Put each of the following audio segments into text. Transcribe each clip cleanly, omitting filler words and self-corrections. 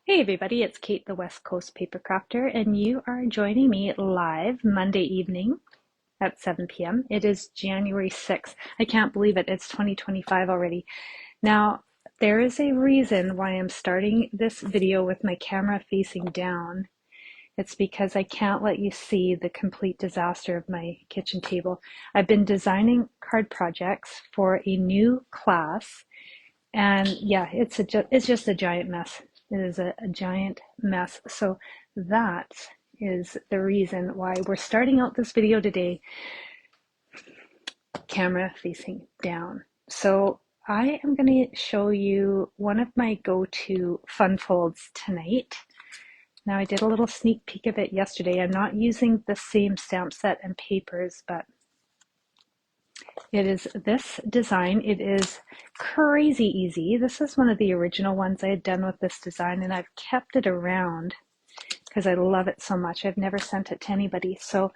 Hey everybody, it's Kate the West Coast Paper Crafter, and you are joining me live Monday evening at 7 p.m. It is January 6th. I can't believe it. It's 2025 already. Now, there is a reason why I'm starting this video with my camera facing down. It's because I can't let you see the complete disaster of my kitchen table. I've been designing card projects for a new class, and yeah, it's just a giant mess. It is a giant mess. So that is the reason why we're starting out this video today, camera facing down. So I am going to show you one of my go-to fun folds tonight. Now I did a little sneak peek of it yesterday. I'm not using the same stamp set and papers, but it is this design. It is crazy easy. This is one of the original ones I had done with this design, and I've kept it around because I love it so much. I've never sent it to anybody. So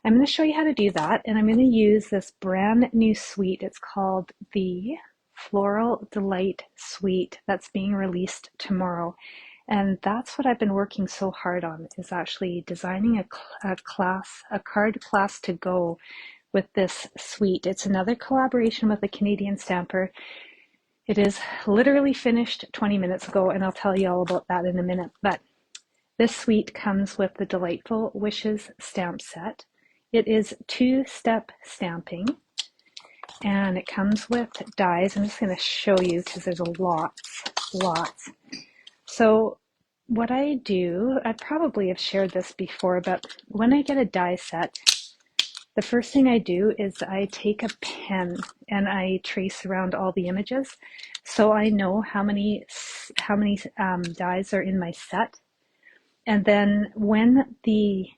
I'm going to show you how to do that, and I'm going to use this brand new suite. It's called the Floral Delight Suite that's being released tomorrow. And that's what I've been working so hard on, is actually designing a card class to go with this suite. It's another collaboration with a Canadian stamper. It is literally finished 20 minutes ago, and I'll tell you all about that in a minute. But this suite comes with the Delightful Wishes stamp set. It is two-step stamping, and it comes with dies. I'm just going to show you because there's lots. So what I do, I probably have shared this before, but when I get a die set, the first thing I do is I take a pen and I trace around all the images so I know how many dies are in my set. And then when the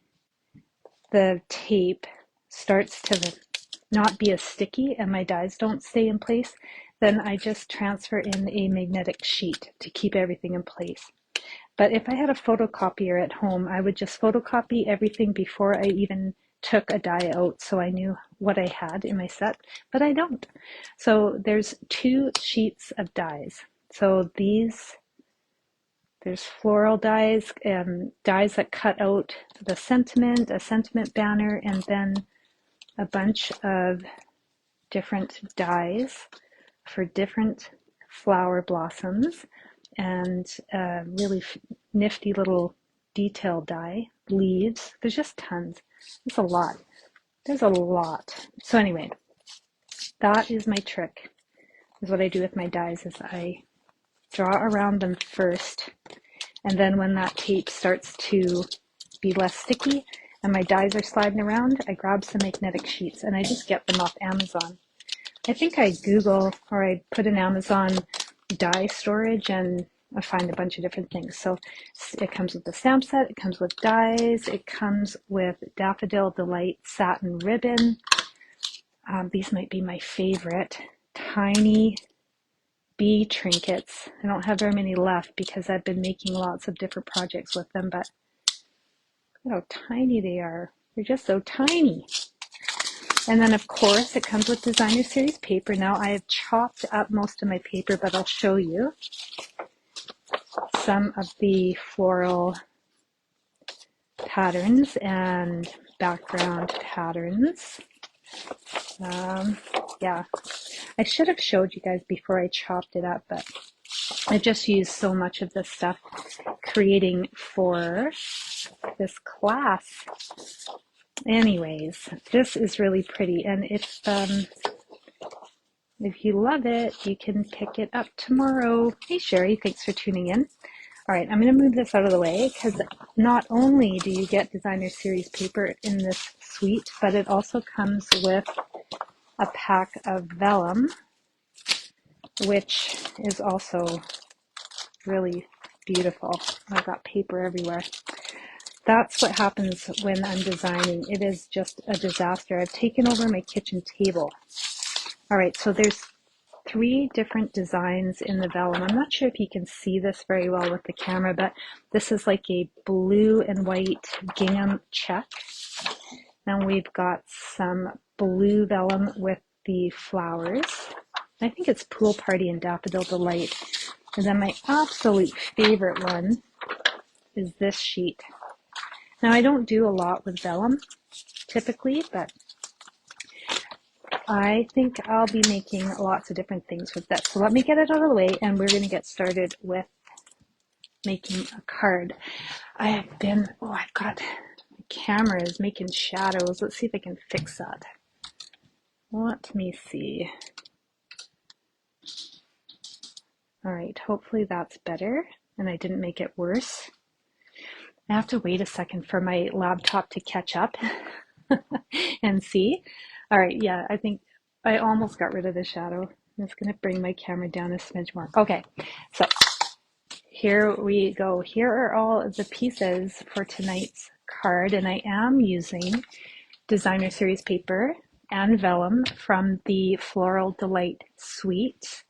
tape starts to not be as sticky and my dies don't stay in place, then I just transfer in a magnetic sheet to keep everything in place. But if I had a photocopier at home, I would just photocopy everything before I even took a die out, so I knew what I had in my set, but I don't. So there's two sheets of dies. So there's floral dies, dies that cut out the sentiment, a sentiment banner, and then a bunch of different dies for different flower blossoms, and really nifty little detail die, leaves. There's just tons. There's a lot. There's a lot. So anyway, that is my trick. Is what I do with my dies is I draw around them first, and then when that tape starts to be less sticky and my dies are sliding around, I grab some magnetic sheets and I just get them off Amazon. I think I Google or I put in Amazon die storage and I find a bunch of different things. So it comes with the stamp set, it comes with dies, it comes with Daffodil Delight satin ribbon. These might be my favorite. Tiny bee trinkets. I don't have very many left because I've been making lots of different projects with them, but look how tiny they are. They're just so tiny. And then of course it comes with designer series paper. Now I have chopped up most of my paper, but I'll show you some of the floral patterns and background patterns. Yeah, I should have showed you guys before I chopped it up, but I just used so much of this stuff creating for this class. Anyways, this is really pretty, and if you love it, you can pick it up tomorrow. Hey Sherry, thanks for tuning in. All right, I'm going to move this out of the way because not only do you get designer series paper in this suite, but it also comes with a pack of vellum, which is also really beautiful. I've got paper everywhere. That's what happens when I'm designing. It is just a disaster. I've taken over my kitchen table. All right, so there's 3 different designs in the vellum. I'm not sure if you can see this very well with the camera, but this is like a blue and white gingham check. Then we've got some blue vellum with the flowers. I think it's Pool Party and Daffodil Delight. And then my absolute favorite one is this sheet. Now I don't do a lot with vellum typically, but I think I'll be making lots of different things with this. So let me get it out of the way and we're going to get started with making a card. I've got, my camera is making shadows. Let's see if I can fix that. Let me see. All right, hopefully that's better and I didn't make it worse. I have to wait a second for my laptop to catch up and see. All right, yeah, I think I almost got rid of the shadow. I'm just gonna bring my camera down a smidge more. Okay, so here we go. Here are all of the pieces for tonight's card, and I am using designer series paper and vellum from the Floral Delight Suite.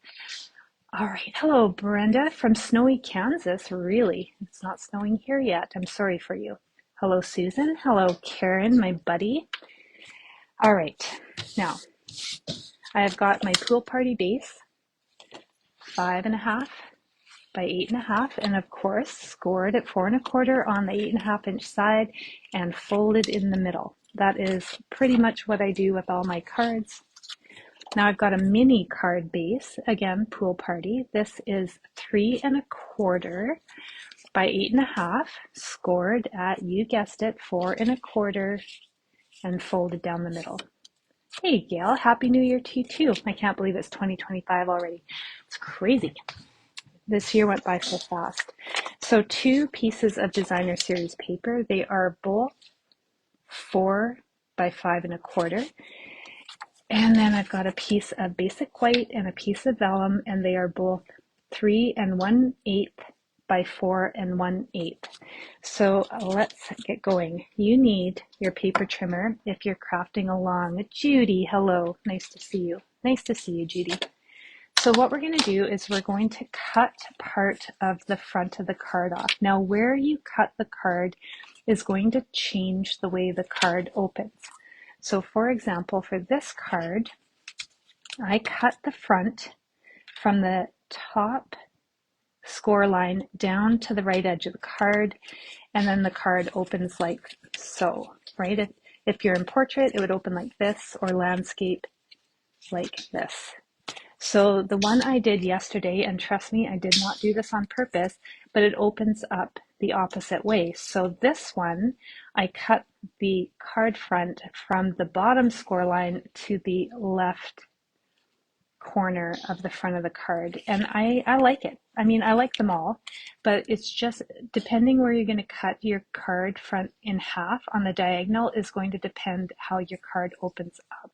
All right, hello Brenda from snowy Kansas. Really, it's not snowing here yet. I'm sorry for you. Hello Susan. Hello Karen, my buddy. All right, now I have got my pool party base, 5.5 by 8.5, and of course scored at 4.25 on the 8.5-inch side and folded in the middle. That is pretty much what I do with all my cards. Now I've got a mini card base, again, pool party. This is 3.25 by 8.5, scored at, you guessed it, 4.25 and folded down the middle. Hey Gail, Happy New Year to you too. I can't believe it's 2025 already. It's crazy. This year went by so fast. So 2 pieces of designer series paper. They are both 4 by 5.25. And then I've got a piece of basic white and a piece of vellum, and they are both 3 1/8 by 4 1/8. So let's get going. You need your paper trimmer if you're crafting along. Judy, hello. Nice to see you. Nice to see you, Judy. So what we're going to do is we're going to cut part of the front of the card off. Now, where you cut the card is going to change the way the card opens. So for example, for this card, I cut the front from the top score line down to the right edge of the card, and then the card opens like so, right? If you're in portrait, it would open like this, or landscape like this. So the one I did yesterday, and trust me, I did not do this on purpose, but it opens up the opposite way. So this one, I cut the card front from the bottom score line to the left corner of the front of the card. And I like it. I mean, I like them all, but it's just depending where you're going to cut your card front in half on the diagonal is going to depend how your card opens up,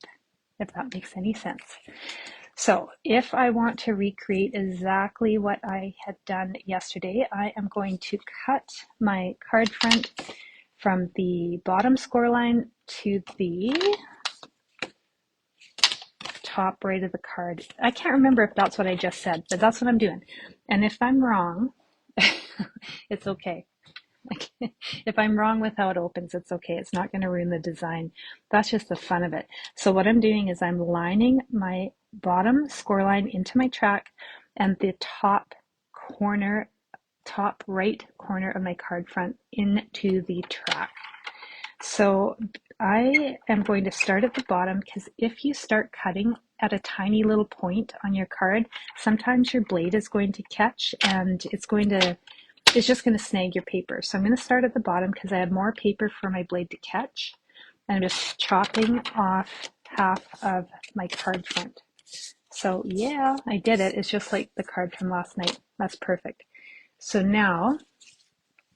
if that makes any sense. So if I want to recreate exactly what I had done yesterday, I am going to cut my card front from the bottom score line to the top right of the card. I can't remember if that's what I just said, but that's what I'm doing. And if I'm wrong, it's okay. If I'm wrong with how it opens, it's okay. It's not going to ruin the design. That's just the fun of it. So what I'm doing is I'm lining my bottom score line into my track and the top right corner of my card front into the track. So I am going to start at the bottom, because if you start cutting at a tiny little point on your card, sometimes your blade is going to catch and it's just going to snag your paper. So I'm going to start at the bottom because I have more paper for my blade to catch. And I'm just chopping off half of my card front. So yeah, I did it. It's just like the card from last night. That's perfect. So now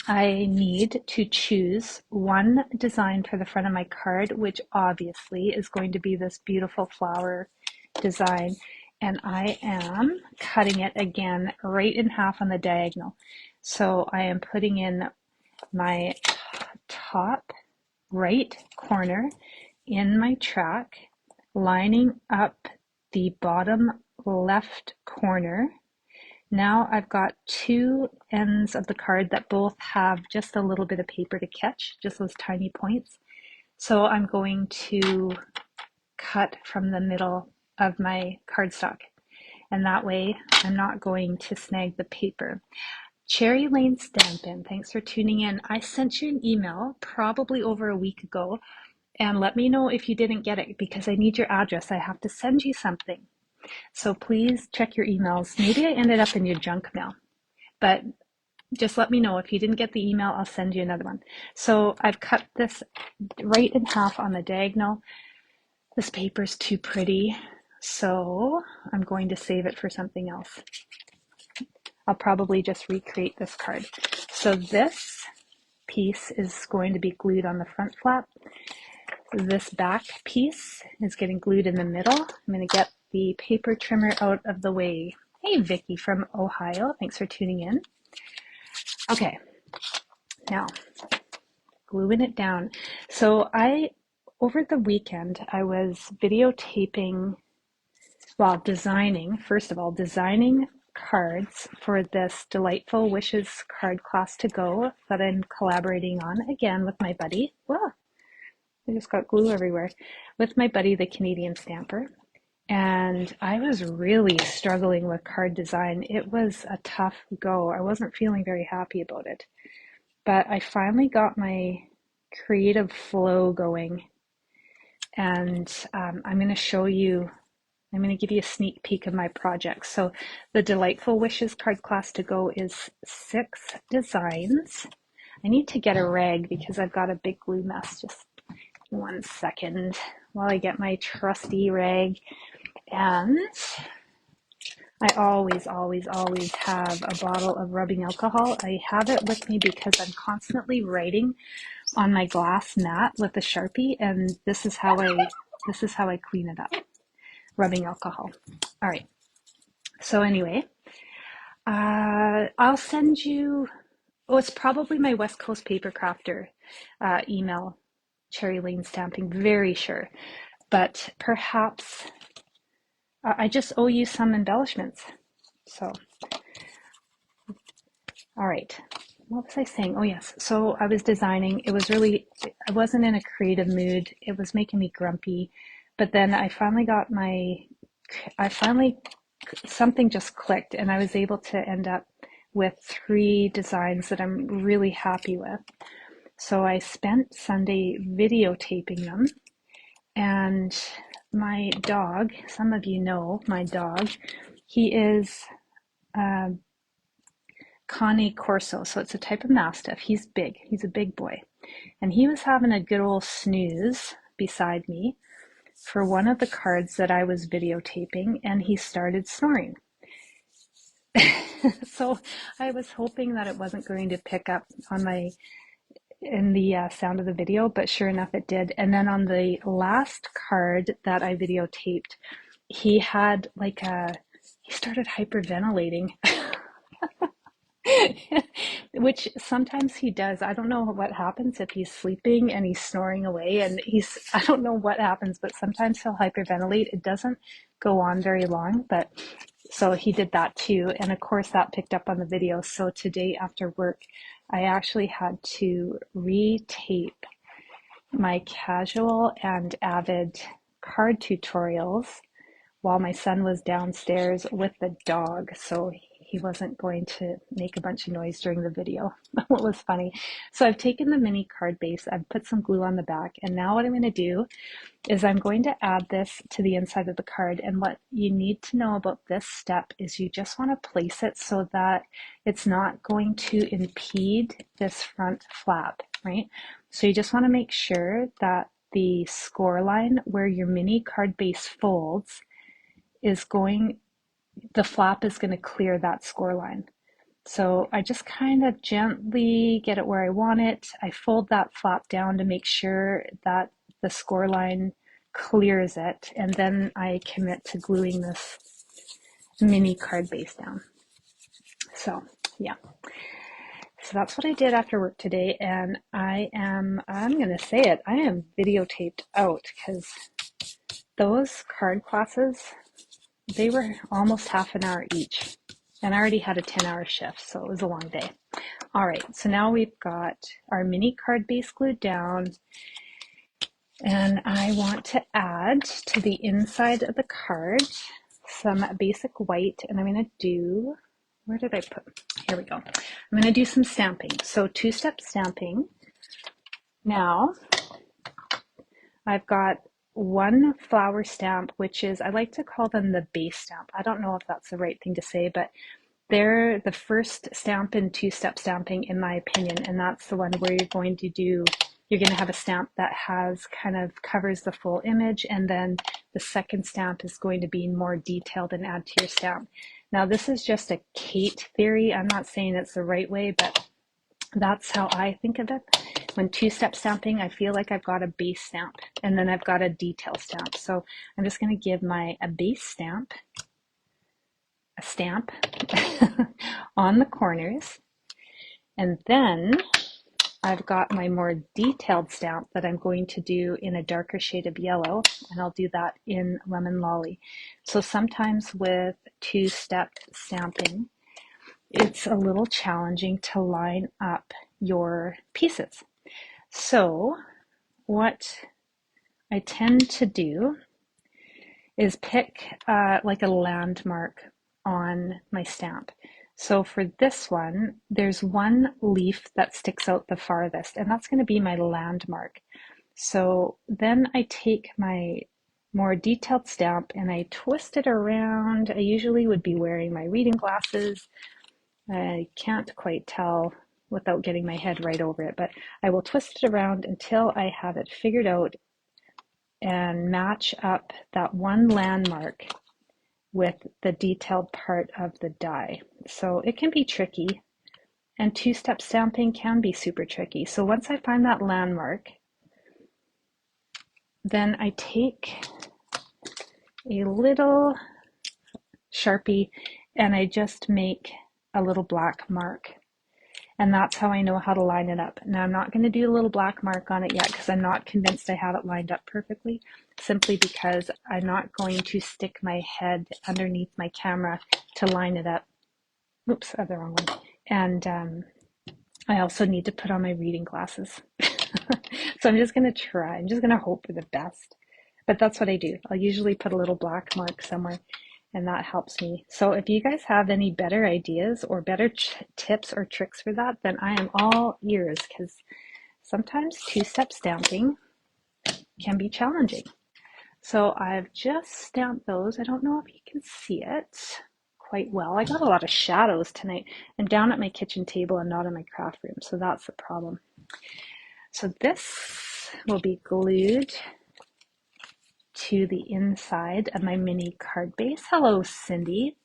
I need to choose one design for the front of my card, which obviously is going to be this beautiful flower design. And I am cutting it again right in half on the diagonal. So I am putting in my top right corner in my track, lining up the bottom left corner. Now I've got 2 ends of the card that both have just a little bit of paper to catch, just those tiny points. So I'm going to cut from the middle of my cardstock, and that way I'm not going to snag the paper. Cherry Lane Stampin, thanks for tuning in. I sent you an email probably over a week ago, and let me know if you didn't get it because I need your address. I have to send you something. So please check your emails. Maybe I ended up in your junk mail, but just let me know. If you didn't get the email, I'll send you another one. So I've cut this right in half on the diagonal. This paper's too pretty, so I'm going to save it for something else. I'll probably just recreate this card. So this piece is going to be glued on the front flap. This back piece is getting glued in the middle. I'm going to get the paper trimmer out of the way. Hey, Vicky from Ohio. Thanks for tuning in. Okay, now gluing it down. So over the weekend, I was videotaping, well, first of all, designing cards for this Delightful Wishes card class to go that I'm collaborating on again with my buddy. Whoa, I just got glue everywhere. With my buddy, the Canadian stamper. And I was really struggling with card design. It was a tough go. I wasn't feeling very happy about it. But I finally got my creative flow going. And I'm going to show you, I'm going to give you a sneak peek of my project. So the Delightful Wishes card class to go is 6 designs. I need to get a rag because I've got a big glue mess. Just 1 second while I get my trusty rag. And I always have a bottle of rubbing alcohol. I have it with me because I'm constantly writing on my glass mat with a Sharpie, and this is how I clean it up. Rubbing alcohol. All right. So anyway, I'll send you. Oh, it's probably my West Coast Paper Crafter email. Cherry Lane Stamping, very sure. But perhaps I just owe you some embellishments. So, all right. What was I saying? Oh, yes. So I was designing. I wasn't in a creative mood. It was making me grumpy. But then something just clicked and I was able to end up with 3 designs that I'm really happy with. So I spent Sunday videotaping them, and my dog, some of you know my dog, he is Cane Corso, so it's a type of Mastiff. He's big, he's a big boy. And he was having a good old snooze beside me for one of the cards that I was videotaping, and he started snoring. So I was hoping that it wasn't going to pick up in the sound of the video, but sure enough it did. And then on the last card that I videotaped, he started hyperventilating. Which sometimes he does. I don't know what happens if he's sleeping and he's snoring away, and I don't know what happens, but sometimes he'll hyperventilate. It doesn't go on very long, but so he did that too. And of course that picked up on the video. So today after work, I actually had to retape my casual and avid card tutorials while my son was downstairs with the dog, so he wasn't going to make a bunch of noise during the video. What was funny. So I've taken the mini card base, I've put some glue on the back, and now what I'm going to do is I'm going to add this to the inside of the card. And what you need to know about this step is you just want to place it so that it's not going to impede this front flap, right? So you just want to make sure that the score line where your mini card base folds the flap is going to clear that score line. So I just kind of gently get it where I want it. I fold that flap down to make sure that the score line clears it, and then I commit to gluing this mini card base down. So yeah, so that's what I did after work today, and I'm going to say it, I am videotaped out because those card classes, they were almost half an hour each, and I already had a 10-hour shift, so it was a long day. All right, so now we've got our mini card base glued down, and I want to add to the inside of the card some basic white, and I'm going to do Where did I put? Here we go. I'm going to do some stamping. So two-step stamping. Now I've got one flower stamp, which is, I like to call them the base stamp. I don't know if that's the right thing to say, but they're the first stamp in two-step stamping, in my opinion, and that's the one where you're going to have a stamp that has kind of covers the full image, and then the second stamp is going to be more detailed and add to your stamp. Now, this is just a Kate theory. I'm not saying it's the right way, but that's how I think of it. When two-step stamping, I feel like I've got a base stamp, and then I've got a detail stamp. So I'm just going to give a base stamp, a stamp on the corners, and then I've got my more detailed stamp that I'm going to do in a darker shade of yellow, and I'll do that in Lemon Lolly. So sometimes with two-step stamping, it's a little challenging to line up your pieces. So what I tend to do is pick like a landmark on my stamp. So for this one, there's one leaf that sticks out the farthest, and that's going to be my landmark. So then I take my more detailed stamp and I twist it around. I usually would be wearing my reading glasses. I can't quite tell without getting my head right over it, but I will twist it around until I have it figured out and match up that one landmark with the detailed part of the die. So it can be tricky, and two-step stamping can be super tricky. So once I find that landmark, then I take a little Sharpie and I just make a little black mark. And that's how I know how to line it up. Now I'm not going to do a little black mark on it yet because I'm not convinced I have it lined up perfectly, simply because I'm not going to stick my head underneath my camera to line it up. Oops, I have the wrong one. And I also need to put on my reading glasses. So I'm just going to try. I'm just going to hope for the best. But that's what I do. I'll usually put a little black mark somewhere, and that helps me. So if you guys have any better ideas or better tips or tricks for that, then I am all ears, because sometimes two-step stamping can be challenging. So I've just stamped those. I don't know if you can see it quite well. I got a lot of shadows tonight. I'm down at my kitchen table and not in my craft room, so that's the problem. So this will be glued to the inside of my mini card base. Hello, Cindy.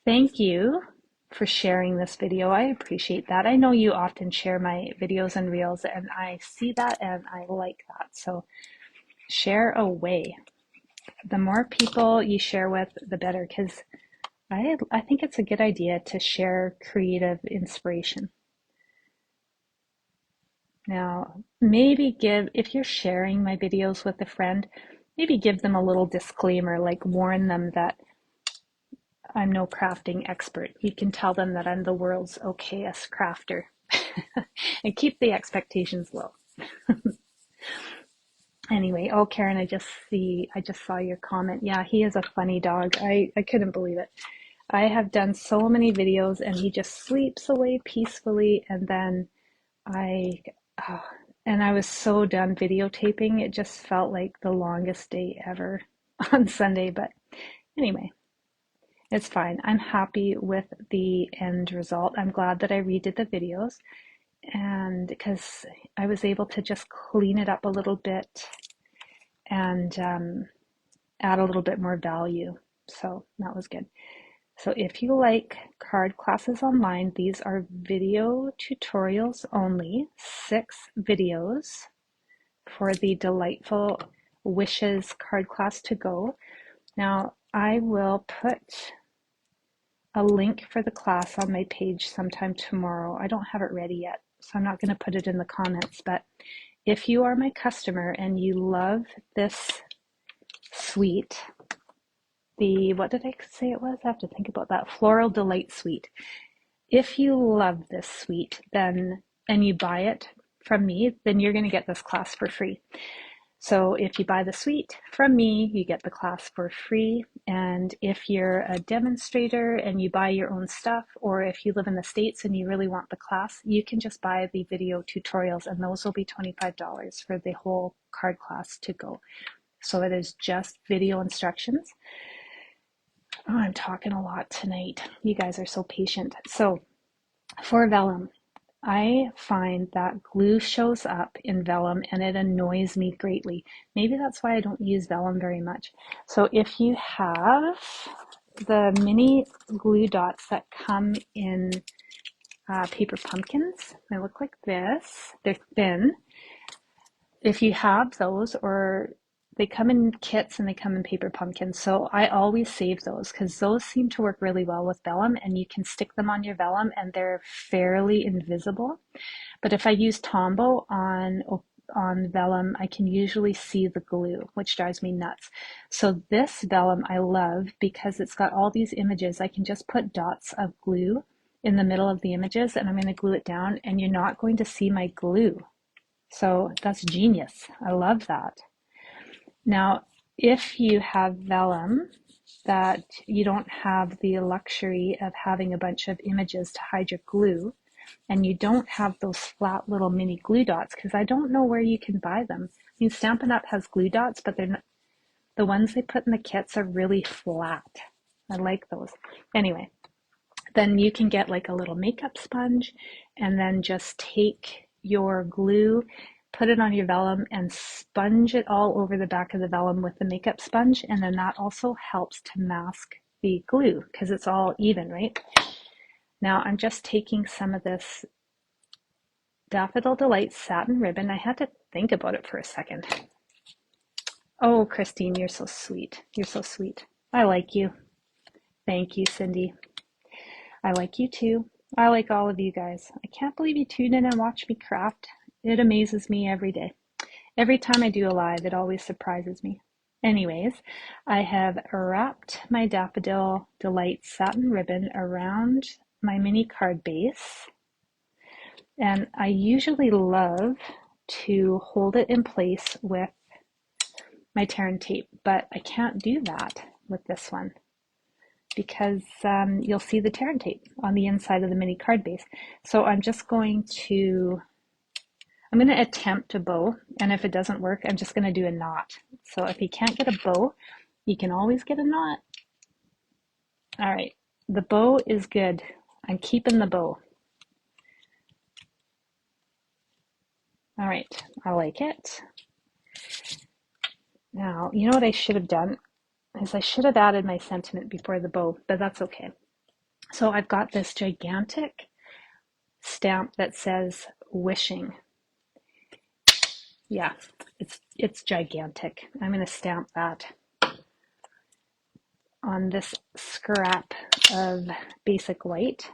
Thank you for sharing this video. I appreciate that. I know you often share my videos and reels, and I see that and I like that. So share away. The more people you share with, the better, because I think it's a good idea to share creative inspiration. Now, maybe if you're sharing my videos with a friend, maybe give them a little disclaimer, like warn them that I'm no crafting expert. You can tell them that I'm the world's okayest crafter and keep the expectations low. Anyway, oh, Karen, I just saw your comment. Yeah, he is a funny dog. I couldn't believe it. I have done so many videos and he just sleeps away peacefully, and then I was so done videotaping. It just felt like the longest day ever on Sunday, but anyway, it's fine. I'm happy with the end result. I'm glad that I redid the videos, and because I was able to just clean it up a little bit and add a little bit more value. So that was good. So if you like card classes online, these are video tutorials only, 6 videos for the Delightful Wishes card class to go. Now I will put a link for the class on my page sometime tomorrow. I don't have it ready yet, so I'm not going to put it in the comments, but if you are my customer and you love this suite, what did I say it was? I have to think about that. Floral Delight Suite. If you love this suite, and you buy it from me, then you're going to get this class for free. So if you buy the suite from me, you get the class for free. And if you're a demonstrator and you buy your own stuff, or if you live in the States and you really want the class, you can just buy the video tutorials, and those will be $25 for the whole card class to go. So it is just video instructions. Oh, I'm talking a lot tonight. You guys are so patient. So for Vellum, I find that glue shows up in Vellum and it annoys me greatly. Maybe that's why I don't use Vellum very much. So if you have the mini glue dots that come in paper pumpkins, they look like this. They're thin. If you have those, or they come in kits and they come in paper pumpkins, so I always save those because those seem to work really well with Vellum, and you can stick them on your Vellum and they're fairly invisible. But if I use Tombow on Vellum, I can usually see the glue, which drives me nuts. So this Vellum I love because it's got all these images. I can just put dots of glue in the middle of the images and I'm going to glue it down, and you're not going to see my glue. So that's genius. I love that. Now, if you have Vellum that you don't have the luxury of having a bunch of images to hide your glue, and you don't have those flat little mini glue dots, because I don't know where you can buy them. I mean, Stampin' Up has glue dots, but they're not, the ones they put in the kits are really flat. I like those. Anyway, then you can get like a little makeup sponge and then just take your glue, put it on your Vellum and sponge it all over the back of the Vellum with the makeup sponge. And then that also helps to mask the glue because it's all even, right? Now I'm just taking some of this Daffodil Delight satin ribbon. I had to think about it for a second. Oh, Christine, you're so sweet. You're so sweet. I like you. Thank you, Cindy. I like you too. I like all of you guys. I can't believe you tune in and watch me craft. It amazes me every day. Every time I do a live, it always surprises me. Anyways, I have wrapped my Daffodil Delight satin ribbon around my mini card base. And I usually love to hold it in place with my tear and tape, but I can't do that with this one because you'll see the tear and tape on the inside of the mini card base. So I'm going to attempt a bow, and if it doesn't work, I'm just going to do a knot. So if you can't get a bow, you can always get a knot. All right, the bow is good. I'm keeping the bow. All right, I like it. Now, you know what I should have done is I should have added my sentiment before the bow, but that's okay. So I've got this gigantic stamp that says wishing. Yeah, it's gigantic. I'm going to stamp that on this scrap of basic white.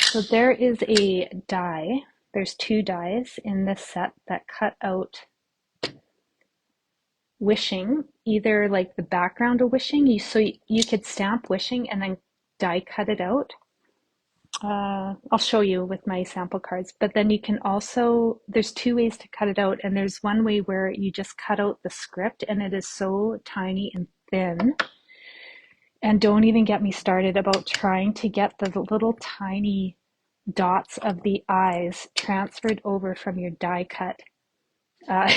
So there is a die. There's two dies in this set that cut out wishing, either like the background of wishing, so you could stamp wishing and then die cut it out. I'll show you with my sample cards, but then you can also, there's two ways to cut it out, and there's one way where you just cut out the script and it is so tiny and thin. And don't even get me started about trying to get the little tiny dots of the eyes transferred over from your die cut uh,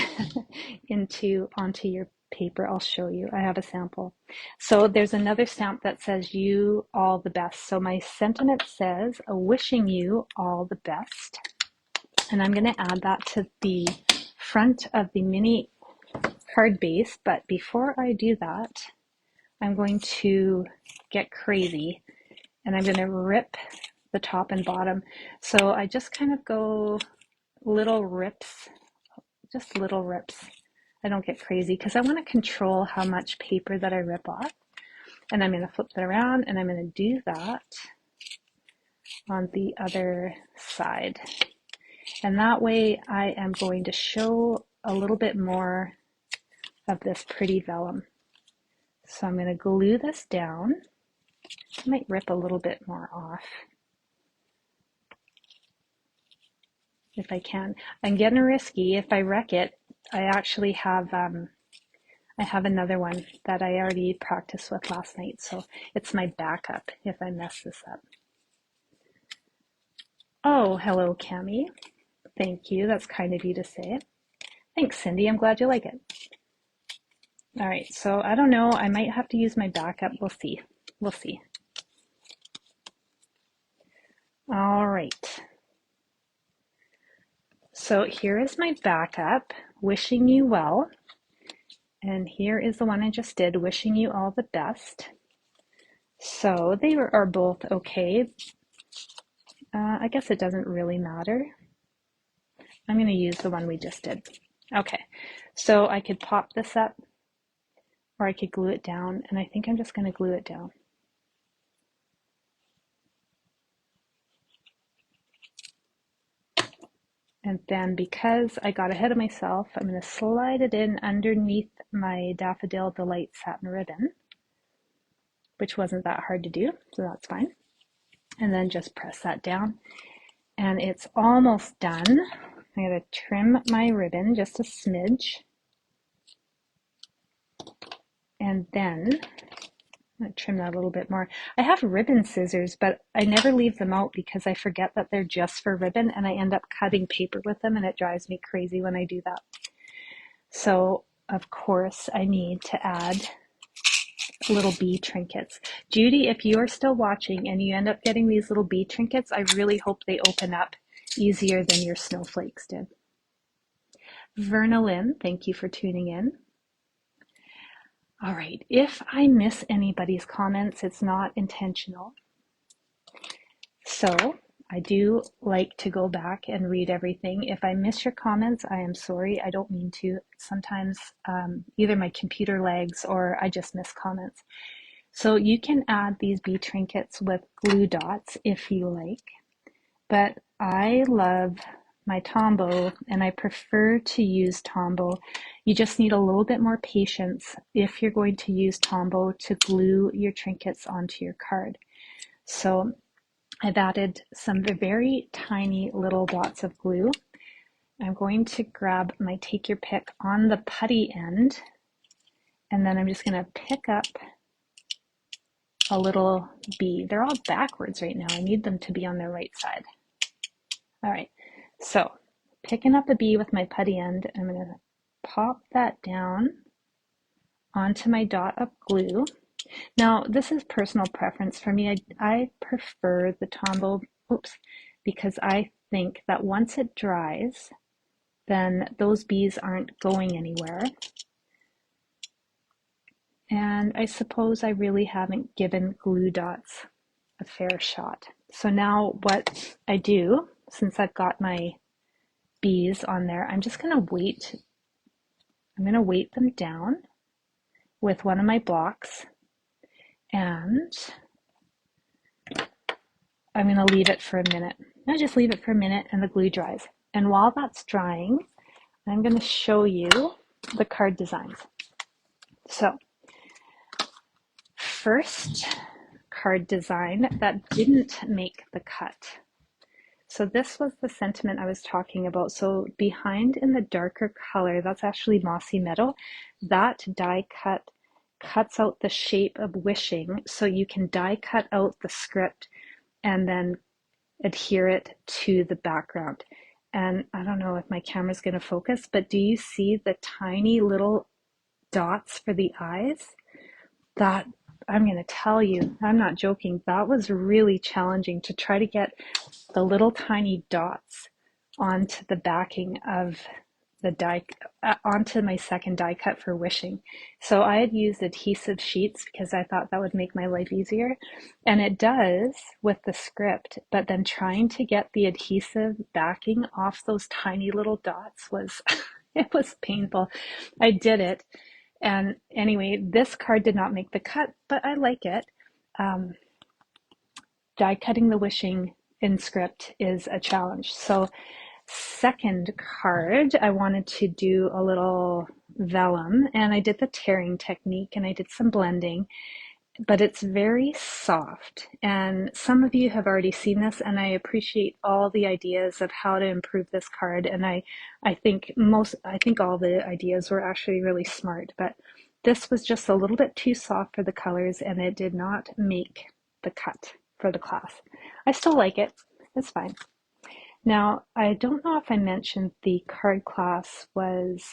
onto your paper. I'll show you. I have a sample. So there's another stamp that says you all the best. So my sentiment says wishing you all the best. And I'm going to add that to the front of the mini card base. But before I do that, I'm going to get crazy and I'm going to rip the top and bottom. So I just kind of go little rips, just little rips. I don't get crazy because I want to control how much paper that I rip off. And I'm going to flip that around and I'm going to do that on the other side. And that way I am going to show a little bit more of this pretty vellum. So I'm going to glue this down. I might rip a little bit more off. if I can. I'm getting risky. If I wreck it, I actually have I have another one that I already practiced with last night, so it's my backup if I mess this up. Oh, hello, Cami. Thank you. That's kind of you to say it. Thanks, Cindy. I'm glad you like it. All right, so I don't know. I might have to use my backup. We'll see. We'll see. All right. So here is my backup, wishing you well. And here is the one I just did, wishing you all the best. So they are both okay. I guess it doesn't really matter. I'm going to use the one we just did. Okay, so I could pop this up or I could glue it down, and I think I'm just going to glue it down. And then because I got ahead of myself, I'm going to slide it in underneath my Daffodil Delight satin ribbon, which wasn't that hard to do, so that's fine. And then just press that down. And it's almost done. I'm going to trim my ribbon just a smidge. And then I'm going to trim that a little bit more. I have ribbon scissors, but I never leave them out because I forget that they're just for ribbon and I end up cutting paper with them, and it drives me crazy when I do that. So, of course, I need to add little bee trinkets. Judy, if you are still watching and you end up getting these little bee trinkets, I really hope they open up easier than your snowflakes did. Verna Lynn, thank you for tuning in. All right, if I miss anybody's comments, it's not intentional. So I do like to go back and read everything. If I miss your comments, I am sorry. I don't mean to. Sometimes either my computer lags or I just miss comments. So you can add these bee trinkets with glue dots if you like, but I love my Tombow and I prefer to use Tombow. You just need a little bit more patience if you're going to use Tombow to glue your trinkets onto your card. So I've added some very tiny little dots of glue. I'm going to grab my take your pick on the putty end, and then I'm just going to pick up a little bee. They're all backwards right now. I need them to be on their right side. All right, so picking up a bee with my putty end, I'm going to pop that down onto my dot of glue. Now, this is personal preference for me. I prefer the Tombow, because I think that once it dries, then those bees aren't going anywhere. And I suppose I really haven't given glue dots a fair shot. So now what I do, since I've got my bees on there, I'm just going to weight. I'm going to weight them down with one of my blocks, and I'm going to leave it for a minute. I'll just leave it for a minute and the glue dries. And while that's drying, I'm going to show you the card designs. So, first card design that didn't make the cut. So this was the sentiment I was talking about. So behind in the darker color, that's actually Mossy Meadow. That die cut cuts out the shape of wishing, so you can die cut out the script and then adhere it to the background. And I don't know if my camera's going to focus, but do you see the tiny little dots for the eyes? That, I'm going to tell you, I'm not joking, that was really challenging to try to get the little tiny dots onto the backing of the die, onto my second die cut for wishing. So I had used adhesive sheets because I thought that would make my life easier, and it does with the script, but then trying to get the adhesive backing off those tiny little dots was it was painful. I did it, and anyway, this card did not make the cut, but I like it. Die cutting the wishing in script is a challenge. So second card, I wanted to do a little vellum, and I did the tearing technique and I did some blending. but it's very soft. And some of you have already seen this, and I appreciate all the ideas of how to improve this card. And I think all the ideas were actually really smart, but this was just a little bit too soft for the colors, and it did not make the cut for the class. I still like it. It's fine. Now, I don't know if I mentioned the card class was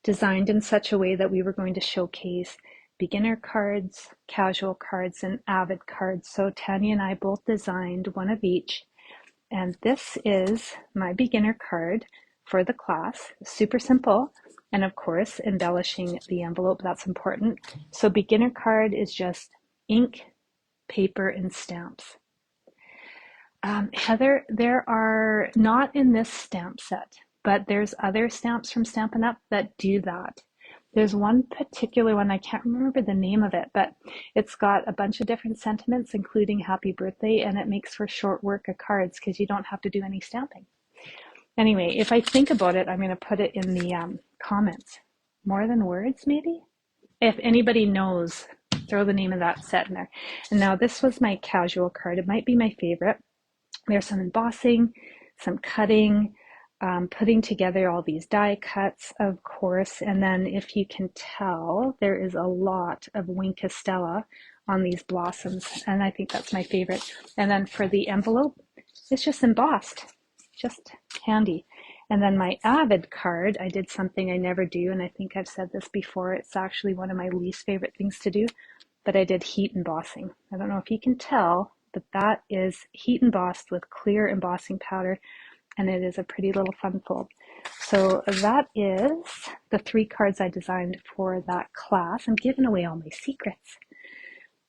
designed in such a way that we were going to showcase beginner cards, casual cards, and avid cards. So Tanya and I both designed one of each. And this is my beginner card for the class. Super simple. And of course, embellishing the envelope, that's important. So beginner card is just ink, paper, and stamps. Heather, there are not in this stamp set, but there's other stamps from Stampin' Up that do that. There's one particular one, I can't remember the name of it, but it's got a bunch of different sentiments, including happy birthday, and it makes for short work of cards because you don't have to do any stamping. Anyway, if I think about it, I'm going to put it in the comments. More than words, maybe? If anybody knows, throw the name of that set in there. And now this was my casual card. It might be my favorite. There's some embossing, some cutting, putting together all these die cuts, of course. And then if you can tell, there is a lot of Wink Estella on these blossoms. And I think that's my favorite. And then for the envelope, it's just embossed, just handy. And then my Avid card, I did something I never do. And I think I've said this before. It's actually one of my least favorite things to do, but I did heat embossing. I don't know if you can tell, but that is heat embossed with clear embossing powder, and it is a pretty little fun fold. So that is the 3 cards I designed for that class. I'm giving away all my secrets,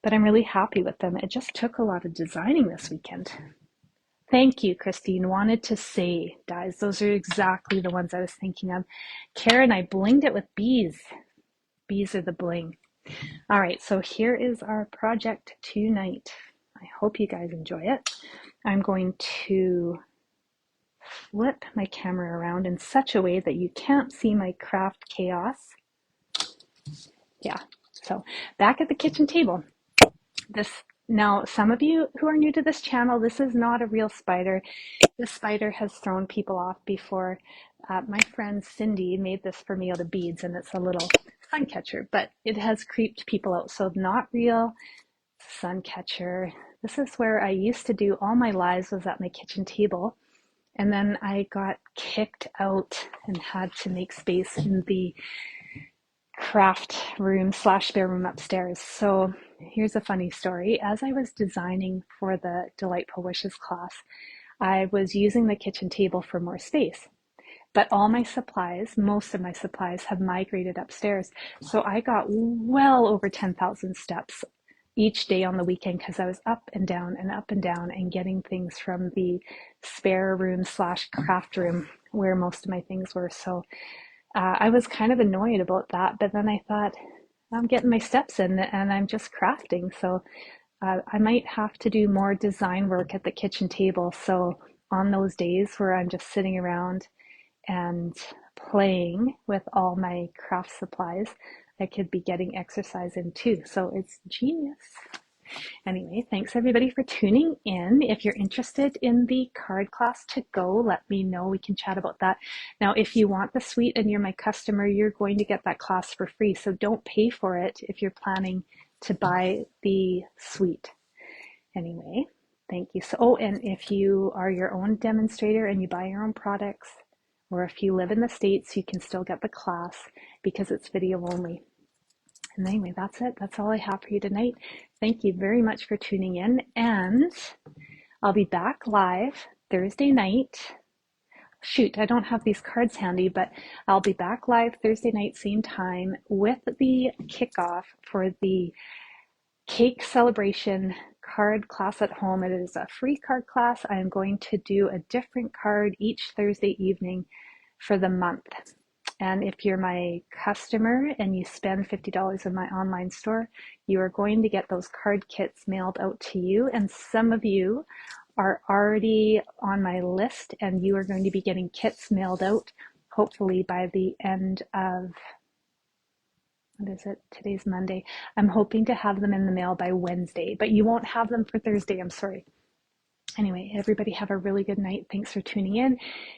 but I'm really happy with them. It just took a lot of designing this weekend. Thank you, Christine. Wanted to say, guys, those are exactly the ones I was thinking of. Karen, I blinged it with bees. Bees are the bling. All right, so here is our project tonight. I hope you guys enjoy it. I'm going to flip my camera around in such a way that you can't see my craft chaos. Yeah, so back at the kitchen table. Now, some of you who are new to this channel, this is not a real spider. This spider has thrown people off before. My friend Cindy made this for me out of beads, and it's a little sun catcher, but it has creeped people out, so not real. Sun catcher. This is where I used to do all my lives, was at my kitchen table. And then I got kicked out and had to make space in the craft room / spare room upstairs. So here's a funny story. As I was designing for the Delightful Wishes class, I was using the kitchen table for more space. But all my supplies, most of my supplies, have migrated upstairs. So I got well over 10,000 steps each day on the weekend because I was up and down and up and down and getting things from the spare room / craft room where most of my things were. So I was kind of annoyed about that, but then I thought, I'm getting my steps in and I'm just crafting. So I might have to do more design work at the kitchen table. So on those days where I'm just sitting around and playing with all my craft supplies, I could be getting exercise in too. So it's genius. Anyway, thanks everybody for tuning in. If you're interested in the card class to go, let me know. We can chat about that. Now, if you want the suite and you're my customer, you're going to get that class for free. So don't pay for it if you're planning to buy the suite. Anyway, thank you. So, oh, and if you are your own demonstrator and you buy your own products, or if you live in the States, you can still get the class because it's video only. And anyway, that's it. That's all I have for you tonight. Thank you very much for tuning in. And I'll be back live Thursday night. Shoot, I don't have these cards handy, but I'll be back live Thursday night, same time, with the kickoff for the cake celebration card class at home. It is a free card class. I am going to do a different card each Thursday evening for the month. And if you're my customer and you spend $50 in my online store, you are going to get those card kits mailed out to you. And some of you are already on my list and you are going to be getting kits mailed out, hopefully by the end of, what is it? Today's Monday. I'm hoping to have them in the mail by Wednesday, but you won't have them for Thursday. I'm sorry. Anyway, everybody have a really good night. Thanks for tuning in.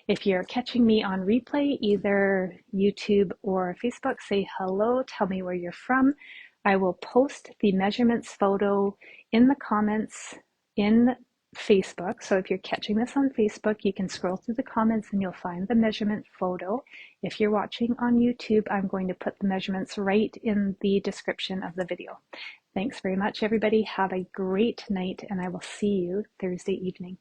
If you're catching me on replay, either YouTube or Facebook, say hello. Tell me where you're from. I will post the measurements photo in the comments in Facebook. So if you're catching this on Facebook, you can scroll through the comments and you'll find the measurement photo. If you're watching on YouTube, I'm going to put the measurements right in the description of the video. Thanks very much, everybody. Have a great night, and I will see you Thursday evening.